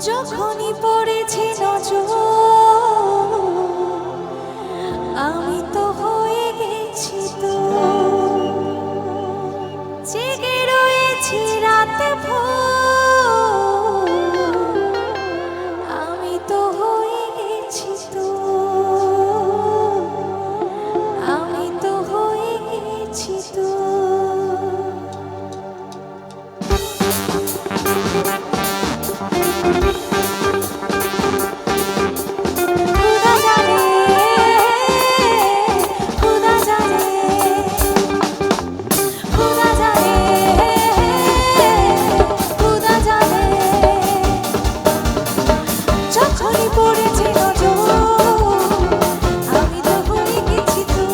যখনই পড়েছি নজর আমি তো হয়ে গেছি তো জেগে রয়েছি রাতে ভোর আমি তো হয়ে গেছি তো আমি তো হয়ে গেছি তো যখনই পড়েছি নজর আমি তো হয়ে গেছি তো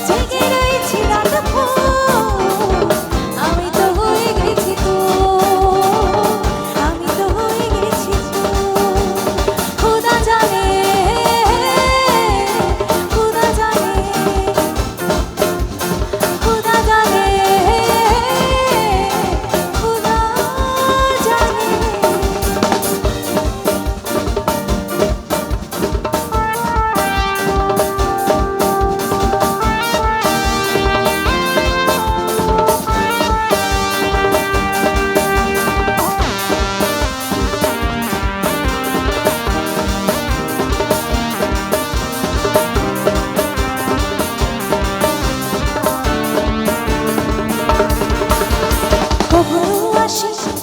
জেগে রয়েছি রাত ভোর আমি তো হয়ে গেছি তো আমি তো হয়ে গেছি তো খোদা জানে খোদা জানে খোদা জানে খোদা জানে কখনো আসি